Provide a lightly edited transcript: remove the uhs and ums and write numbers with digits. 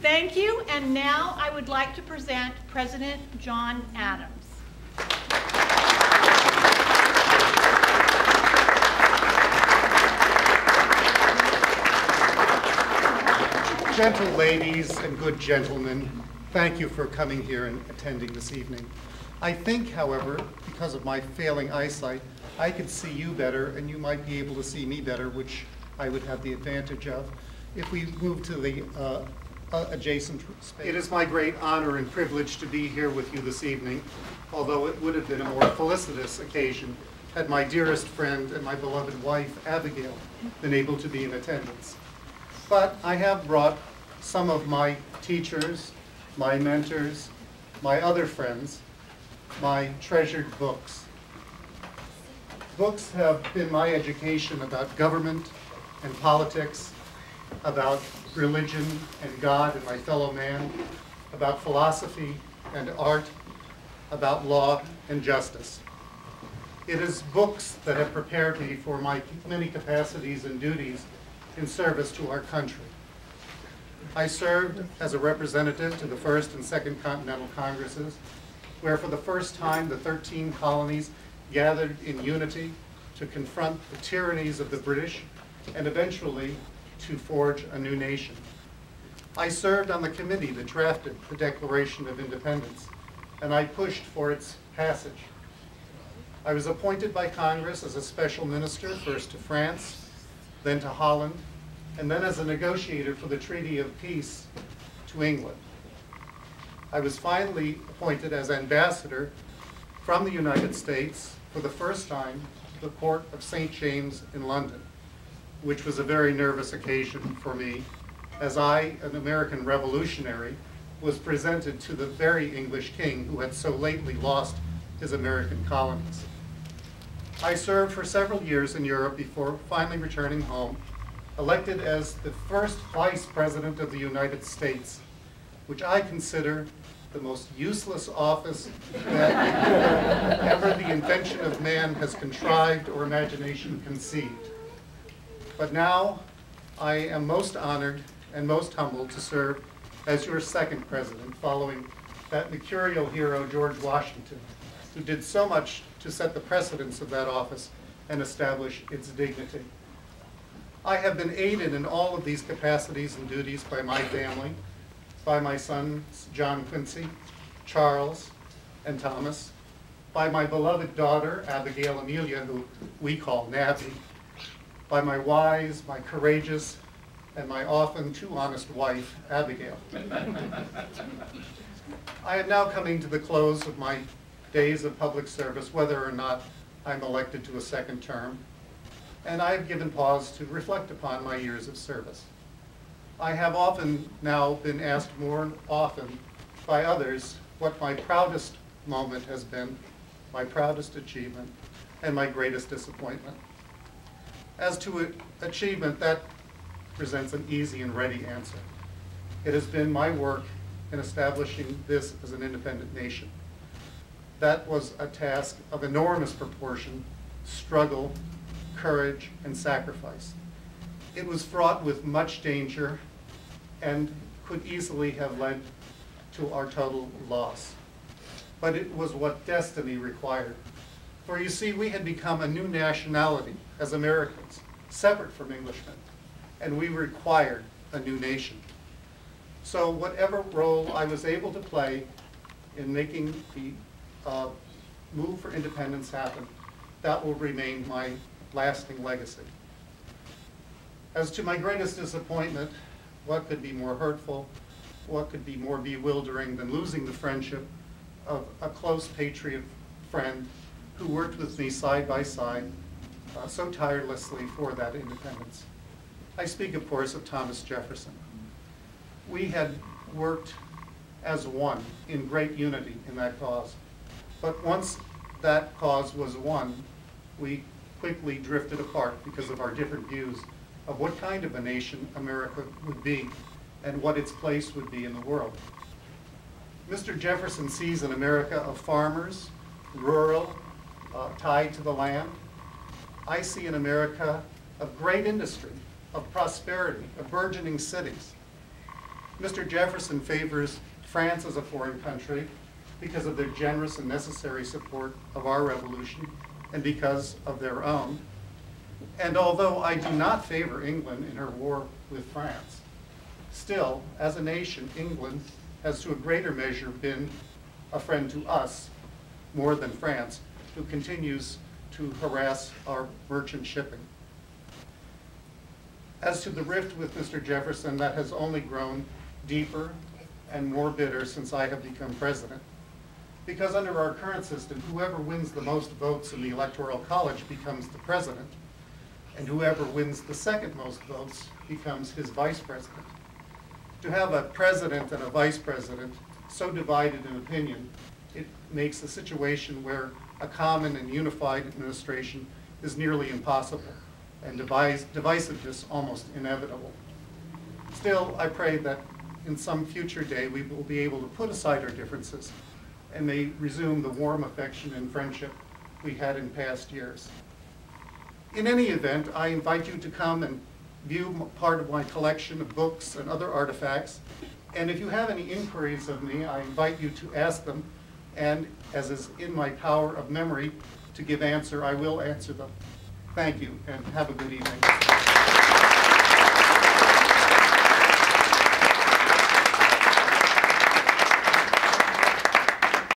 Thank you, and now I would like to present President John Adams. Gentle ladies and good gentlemen, thank you for coming here and attending this evening. I think, however, because of my failing eyesight, I could see you better and you might be able to see me better, which I would have the advantage of if we move to the adjacent space. It is my great honor and privilege to be here with you this evening, although it would have been a more felicitous occasion had my dearest friend and my beloved wife, Abigail, been able to be in attendance. But I have brought some of my teachers, my mentors, my other friends, my treasured books. Books have been my education about government and politics, about religion and God and my fellow man, about philosophy and art, about law and justice. It is books that have prepared me for my many capacities and duties in service to our country. I served as a representative to the First and Second Continental Congresses, where for the first time the 13 colonies gathered in unity to confront the tyrannies of the British and eventually to forge a new nation. I served on the committee that drafted the Declaration of Independence, and I pushed for its passage. I was appointed by Congress as a special minister, first to France, then to Holland, and then as a negotiator for the Treaty of Peace to England. I was finally appointed as ambassador from the United States for the first time to the Court of St. James in London, which was a very nervous occasion for me, as I, an American revolutionary, was presented to the very English king who had so lately lost his American colonies. I served for several years in Europe before finally returning home, elected as the first Vice President of the United States, which I consider the most useless office that ever the invention of man has contrived or imagination conceived. But now I am most honored and most humbled to serve as your second president, following that mercurial hero, George Washington, who did so much to set the precedence of that office and establish its dignity. I have been aided in all of these capacities and duties by my family, by my sons, John Quincy, Charles, and Thomas, by my beloved daughter, Abigail Amelia, who we call Nabby, by my wise, my courageous, and my often too honest wife, Abigail. I am now coming to the close of my days of public service, whether or not I'm elected to a second term, and I've given pause to reflect upon my years of service. I have often now been asked more often by others what my proudest moment has been, my proudest achievement, and my greatest disappointment. As to achievement, that presents an easy and ready answer. It has been my work in establishing this as an independent nation. That was a task of enormous proportion, struggle, courage, and sacrifice. It was fraught with much danger and could easily have led to our total loss. But it was what destiny required. For you see, we had become a new nationality as Americans, separate from Englishmen, and we required a new nation. So whatever role I was able to play in making the move for independence happen, that will remain my lasting legacy. As to my greatest disappointment, what could be more hurtful, what could be more bewildering than losing the friendship of a close patriot friend who worked with me side by side so tirelessly for that independence. I speak, of course, of Thomas Jefferson. We had worked as one in great unity in that cause. But once that cause was won, we quickly drifted apart because of our different views of what kind of a nation America would be and what its place would be in the world. Mr. Jefferson sees an America of farmers, rural, tied to the land. I see an America of great industry, of prosperity, of burgeoning cities. Mr. Jefferson favors France as a foreign country because of their generous and necessary support of our revolution and because of their own. And although I do not favor England in her war with France, still, as a nation, England has to a greater measure been a friend to us more than France, who continues to harass our merchant shipping. As to the rift with Mr. Jefferson, that has only grown deeper and more bitter since I have become president. Because under our current system, whoever wins the most votes in the Electoral College becomes the president, and whoever wins the second most votes becomes his vice president. To have a president and a vice president so divided in opinion, it makes a situation where a common and unified administration is nearly impossible, and divisiveness almost inevitable. Still, I pray that in some future day we will be able to put aside our differences and may resume the warm affection and friendship we had in past years. In any event, I invite you to come and view part of my collection of books and other artifacts, and if you have any inquiries of me, I invite you to ask them, and as is in my power of memory to give answer, I will answer them. Thank you, and have a good evening.